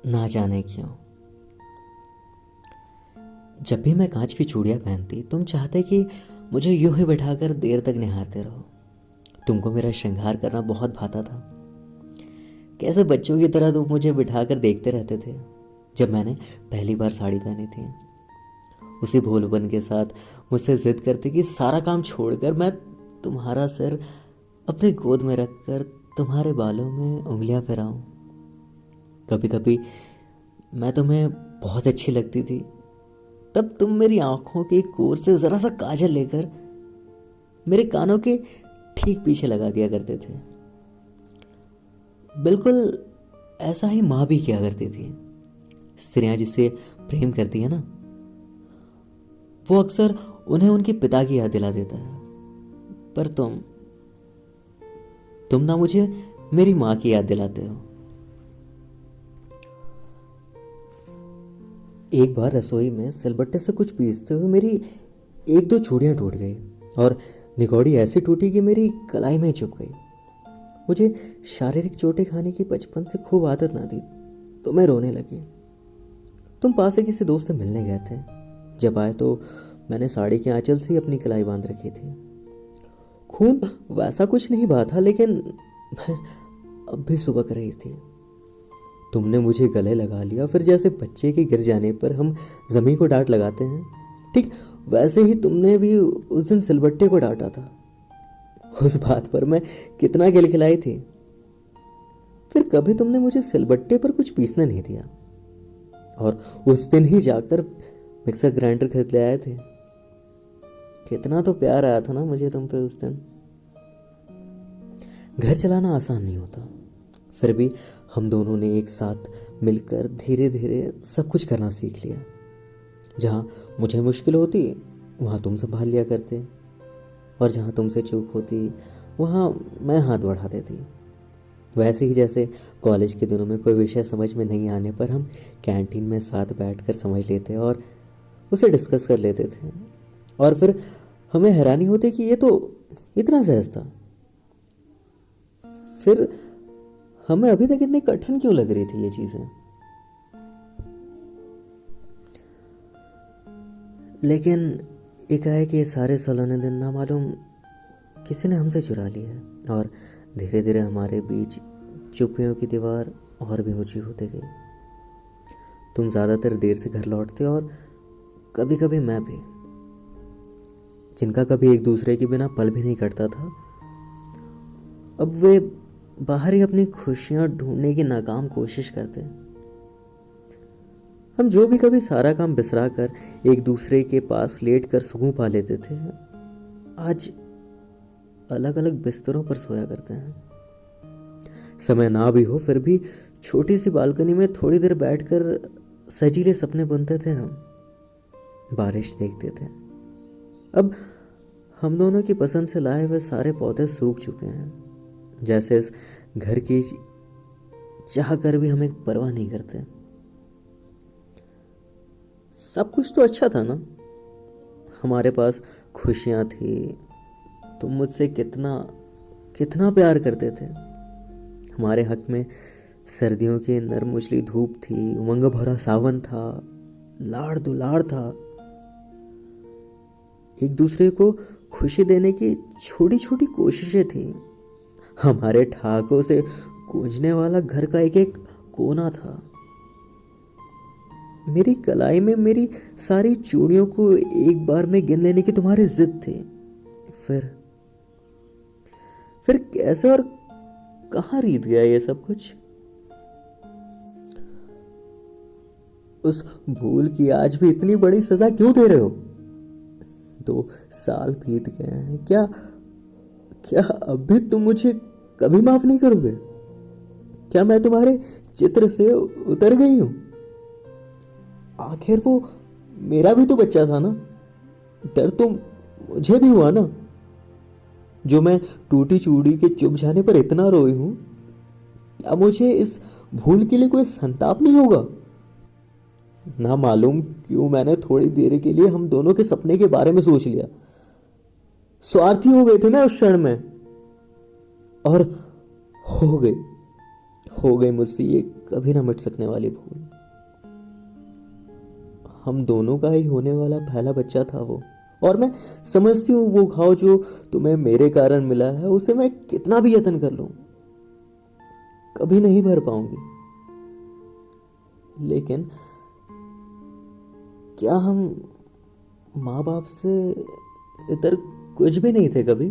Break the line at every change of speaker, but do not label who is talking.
ना जाने क्यों जब भी मैं कांच की चूड़ियां पहनती तुम चाहते कि मुझे यूं ही बिठाकर देर तक निहारते रहो। तुमको मेरा श्रृंगार करना बहुत भाता था। कैसे बच्चों की तरह तुम मुझे बिठाकर देखते रहते थे। जब मैंने पहली बार साड़ी पहनी थी उसी भोलपन के साथ मुझसे जिद करती कि सारा काम छोड़कर मैं तुम्हारा सिर अपने गोद में रखकर तुम्हारे बालों में उंगलियां फिराऊं। कभी कभी मैं तुम्हें बहुत अच्छी लगती थी। तब तुम मेरी आंखों की कोर से जरा सा काजल लेकर मेरे कानों के ठीक पीछे लगा दिया करते थे। बिल्कुल ऐसा ही माँ भी किया करती थी। स्त्रियां जिसे प्रेम करती है ना, वो अक्सर उन्हें उनके पिता की याद दिला देता है। पर तुम ना मुझे मेरी माँ की याद दिलाते हो। एक बार रसोई में सिलबट्टे से कुछ पीसते हुए मेरी एक दो चूड़ियां टूट गई और निगौड़ी ऐसी टूटी कि मेरी कलाई में चुभ गई। मुझे शारीरिक चोटें खाने की बचपन से खूब आदत ना थी, तो मैं रोने लगी। तुम पास से किसी दोस्त से मिलने गए थे। जब आए तो मैंने साड़ी के आंचल से अपनी कलाई बांध रखी थी। खून वैसा कुछ नहीं बहा था, लेकिन मैं अब भी सुबक रही थी। तुमने मुझे गले लगा लिया, फिर जैसे बच्चे के गिर जाने पर हम जमीन को डांट लगाते हैं, ठीक वैसे ही तुमने भी उस दिन सिलबट्टे को डांटा था। उस बात पर मैं कितना गिलखिलाई थी। फिर कभी तुमने मुझे सिलबट्टे पर कुछ पीसने नहीं दिया और उस दिन ही जाकर मिक्सर ग्राइंडर खरीद ले आए थे। कितना तो प्यार आया था ना मुझे तुम पे उस दिन। घर चलाना आसान नहीं होता, फिर भी हम दोनों ने एक साथ मिलकर धीरे धीरे सब कुछ करना सीख लिया। जहां मुझे मुश्किल होती वहां तुम संभाल लिया करते, और जहां तुमसे चूक होती वहां मैं हाथ बढ़ा देती। वैसे ही जैसे कॉलेज के दिनों में कोई विषय समझ में नहीं आने पर हम कैंटीन में साथ बैठकर समझ लेते और उसे डिस्कस कर लेते थे, और फिर हमें हैरानी होती कि ये तो इतना सहज था। फिर हमें अभी तक इतनी कठिन क्यों लग रही थी ये चीजें। लेकिन एकाएक ये सारे सलोने दिन ना मालूम किसी ने हमसे चुरा लिए है, और धीरे धीरे हमारे बीच चुप्पियों की दीवार और भी ऊंची होती गई। तुम ज्यादातर देर से घर लौटते और कभी कभी मैं भी, जिनका कभी एक दूसरे के बिना पल भी नहीं कटता था, अब वे बाहर ही अपनी खुशियां ढूंढने की नाकाम कोशिश करते। हम जो भी कभी सारा काम बिसरा कर एक दूसरे के पास लेट कर सुकून पा लेते थे, आज अलग अलग बिस्तरों पर सोया करते हैं। समय ना भी हो फिर भी छोटी सी बालकनी में थोड़ी देर बैठकर सजीले सपने बुनते थे हम, बारिश देखते थे। अब हम दोनों की पसंद से लाए हुए सारे पौधे सूख चुके हैं, जैसे इस घर की चाह कर भी हमें परवाह नहीं करते। सब कुछ तो अच्छा था ना, हमारे पास खुशियां थी, तुम मुझसे कितना कितना प्यार करते थे। हमारे हक में सर्दियों की नरम उजली धूप थी, उमंग भरा सावन था, लाड़ दुलार था। एक दूसरे को खुशी देने की छोटी छोटी कोशिशें थी। हमारे ठहाकों से गूंजने वाला घर का एक एक कोना था। मेरी कलाई में मेरी सारी चूड़ियों को एक बार में गिन लेने की तुम्हारी जिद थी। फिर कैसे और कहां रीत गया ये सब कुछ। उस भूल की आज भी इतनी बड़ी सजा क्यों दे रहे हो। 2 साल बीत गए हैं, क्या क्या अब भी तुम मुझे कभी माफ नहीं करोगे। क्या मैं तुम्हारे चित्र से उतर गई हूं। आखिर वो मेरा भी तो बच्चा था ना। डर तो मुझे भी हुआ ना, जो मैं टूटी चूड़ी के चुभ जाने पर इतना रोई हूं। क्या मुझे इस भूल के लिए कोई संताप नहीं होगा। ना मालूम क्यों मैंने थोड़ी देर के लिए हम दोनों के सपने के बारे में सोच लिया। स्वार्थी हो गए थे ना उस क्षण में, और हो गई मुझसे ये कभी ना मिट सकने वाली भूल। हम दोनों का ही होने वाला पहला बच्चा था वो। और मैं समझती हूँ वो घाव जो तुम्हें मेरे कारण मिला है उसे मैं कितना भी यत्न कर लूं कभी नहीं भर पाऊंगी। लेकिन क्या हम माँ बाप से इतर कुछ भी नहीं थे कभी?